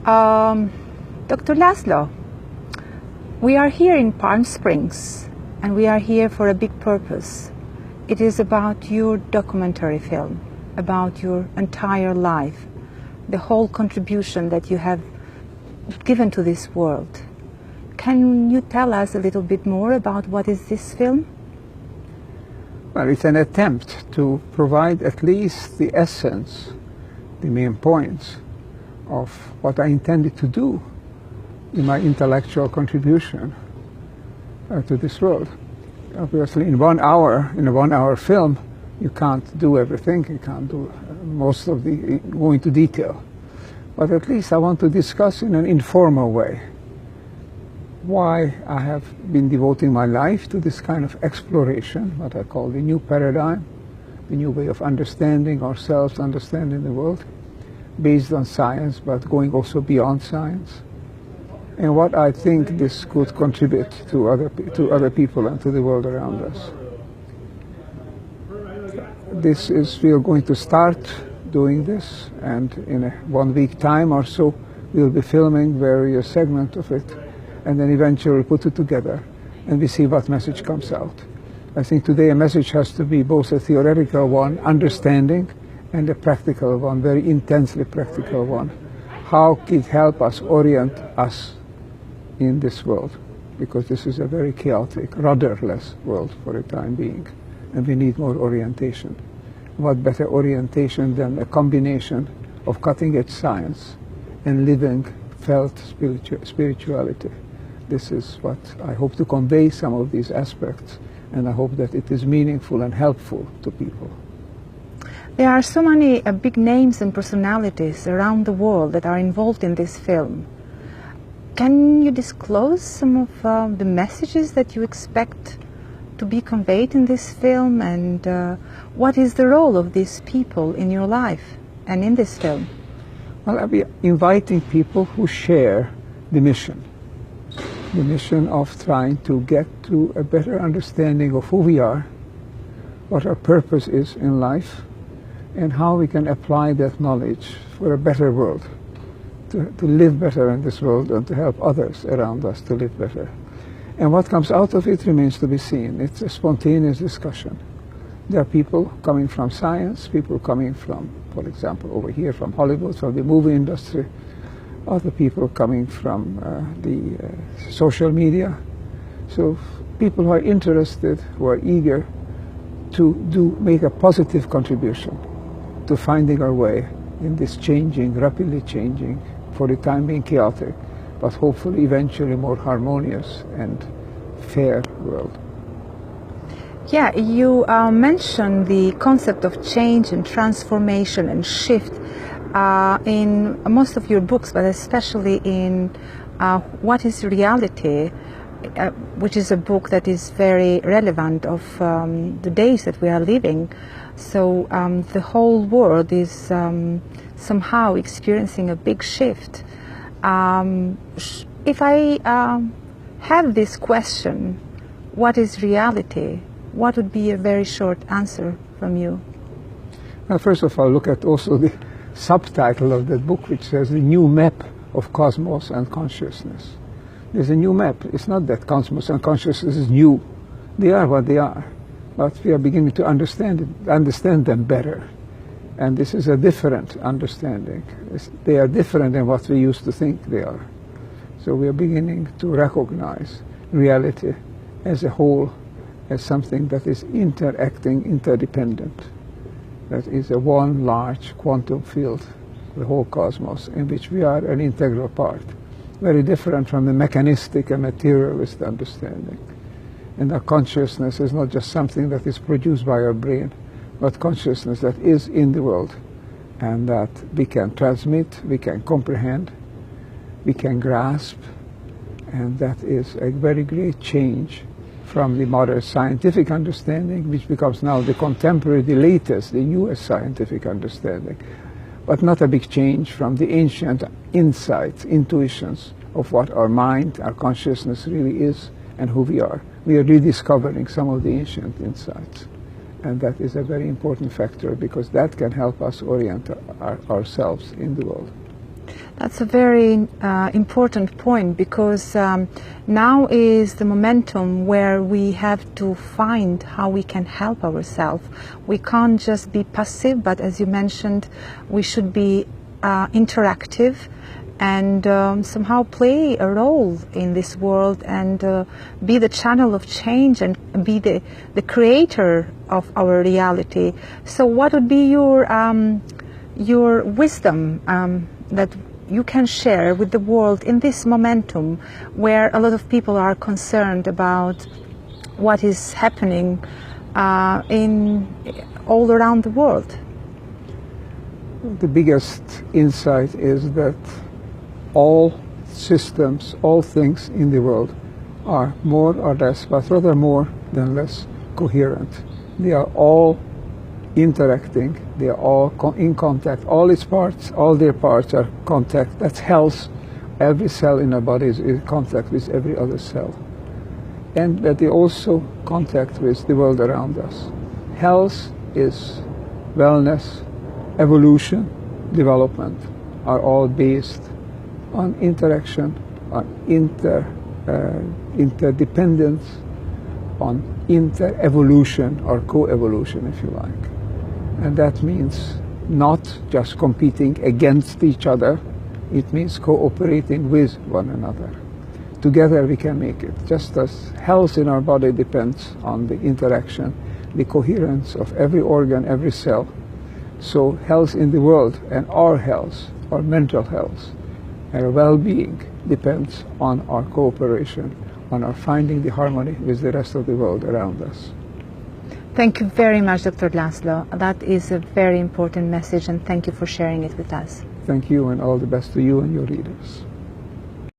Dr. Laszlo, we are here in Palm Springs, and we are here for a big purpose. It is about your documentary film, about your entire life, the whole contribution that you have given to this world. Can you tell us a little bit more about what is this film? Well, it's an attempt to provide at least the essence, the main points of what I intended to do in my intellectual contribution to this world. Obviously, in a 1 hour film, you can't do everything, you can't do most of the, go into detail. But at least I want to discuss in an informal way why I have been devoting my life to this kind of exploration, what I call the new paradigm, the new way of understanding ourselves, understanding the world, based on science, but going also beyond science, and what I think this could contribute to other people and to the world around us. We are going to start doing this, and in a 1 week time or so, we'll be filming various segments of it, and then eventually put it together, and we see what message comes out. I think today a message has to be both a theoretical one, understanding, and a practical one, very intensely practical one. How can it help us orient us in this world? Because this is a very chaotic, rudderless world for the time being, and we need more orientation. What better orientation than a combination of cutting-edge science and living, felt spirituality? This is what I hope to convey, some of these aspects, and I hope that it is meaningful and helpful to people. There are so many big names and personalities around the world that are involved in this film. Can you disclose some of the messages that you expect to be conveyed in this film, and what is the role of these people in your life and in this film? Well, I'll be inviting people who share the mission of trying to get to a better understanding of who we are, what our purpose is in life, and how we can apply that knowledge for a better world, to live better in this world and to help others around us to live better. And what comes out of it remains to be seen. It's a spontaneous discussion. There are people coming from science, people coming from, for example, over here from Hollywood, from the movie industry, other people coming from the social media. So people who are interested, who are eager to make a positive contribution to finding our way in this changing, rapidly changing, for the time being chaotic, but hopefully eventually more harmonious and fair world. Yeah, you mentioned the concept of change and transformation and shift in most of your books, but especially in What is Reality, which is a book that is very relevant of the days that we are living. So the whole world is somehow experiencing a big shift. If I have this question, what is reality? What would be a very short answer from you? Well, first of all, look at also the subtitle of that book, which says the new map of cosmos and consciousness. There's a new map. It's not that cosmos and consciousness is new. They are what they are. But we are beginning to understand them better. And this is a different understanding. They are different than what we used to think they are. So we are beginning to recognize reality as a whole, as something that is interacting, interdependent. That is a one large quantum field, the whole cosmos, in which we are an integral part. Very different from the mechanistic and materialist understanding. And our consciousness is not just something that is produced by our brain, but consciousness that is in the world, and that we can transmit, we can comprehend, we can grasp, and that is a very great change from the modern scientific understanding, which becomes now the contemporary, the latest, the newest scientific understanding, but not a big change from the ancient insights, intuitions of what our mind, our consciousness really is and who we are. We are rediscovering some of the ancient insights. And that is a very important factor, because that can help us orient ourselves in the world. That's a very important point, because now is the momentum where we have to find how we can help ourselves. We can't just be passive, but as you mentioned, we should be interactive and somehow play a role in this world and be the channel of change and be the creator of our reality. So what would be your wisdom that you can share with the world in this momentum where a lot of people are concerned about what is happening all around the world? The biggest insight is that all systems, all things in the world are more or less, but rather more than less, coherent. They are all interacting, they are all in contact, all its parts, all their parts are contact. That's health. Every cell in our body is in contact with every other cell. And that they also contact with the world around us. Health is wellness, evolution, development are all based on interaction, on interdependence, on inter-evolution or co-evolution, if you like. And that means not just competing against each other, it means cooperating with one another. Together we can make it. Just as health in our body depends on the interaction, the coherence of every organ, every cell, so health in the world and our health, our mental health, and our well-being depends on our cooperation, on our finding the harmony with the rest of the world around us. Thank you very much, Dr. Laszlo. That is a very important message, and thank you for sharing it with us. Thank you, and all the best to you and your readers.